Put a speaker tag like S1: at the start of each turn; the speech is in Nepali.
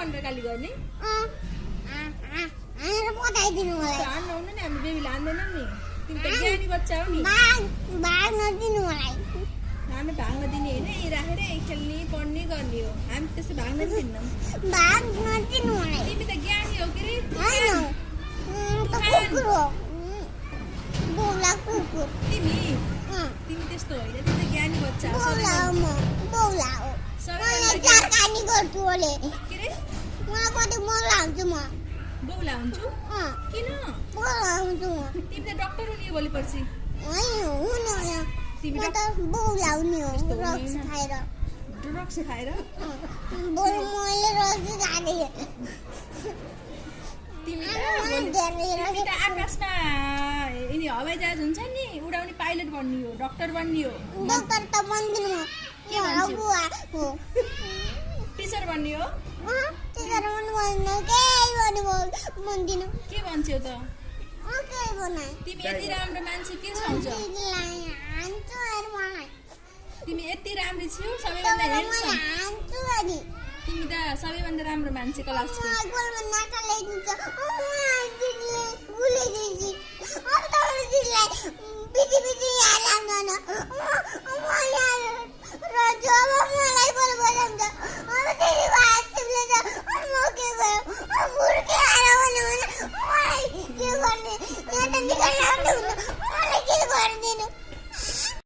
S1: भनेर गाली गर्ने
S2: बताइदिनु मलाई
S1: हान्न हुन्न नि हामी बेबीले हान्दैनौँ नि तिमी त ज्ञानी बच्चा हो नि
S2: भाग्न दिनु मलाई
S1: हामी भाग्न दिने होइन यही राखेर खेल्ने पढ्ने गर्ने हो हामी त्यस्तो भाग्न दिन्नौँ
S2: भाग्न दिनु मलाई
S1: तिमी त ज्ञानी हो के रे
S2: होइन त कुकुर हो बोला कुकुर
S1: तिमी त्यस्तो होइन तिमी त ज्ञानी बच्चा हो
S2: बोला हो मलाई चारकानी गर्छु ओले
S1: के रे
S2: मलाई कति बोला हुन्छु म
S1: बौला हुन्छु किन
S2: बोला हुन्छु म
S1: तिमी त डक्टर हुने हो भोलि पर्सि
S2: होइन हुन
S1: तिमी
S2: म त बोला हुने हो रक्स खाएर
S1: ड्रग्स खाएर
S2: बोल मैले रक्स खाँदै
S1: तिमी त आकाशमा यिनी हवाईजहाज हुन्छ नि उडाउने पाइलट बन्ने हो डक्टर बन्ने हो
S2: डक्टर त बन्दिनु
S1: के भन्छौ?
S2: हो
S1: टिचर बन्ने हो
S2: टिचर बन्नु बन्दिनु
S1: के भन्छौ त
S2: के बनाए
S1: तिमी यति राम्रो मान्छे के छाउँछ तिमी यति राम्री छौ सबैभन्दा हेर्छौ
S2: हान्छु अनि
S1: तिमी त सबैभन्दा राम्रो मान्छे क्लासको
S2: गोलमा नाका ल्याइदिन्छ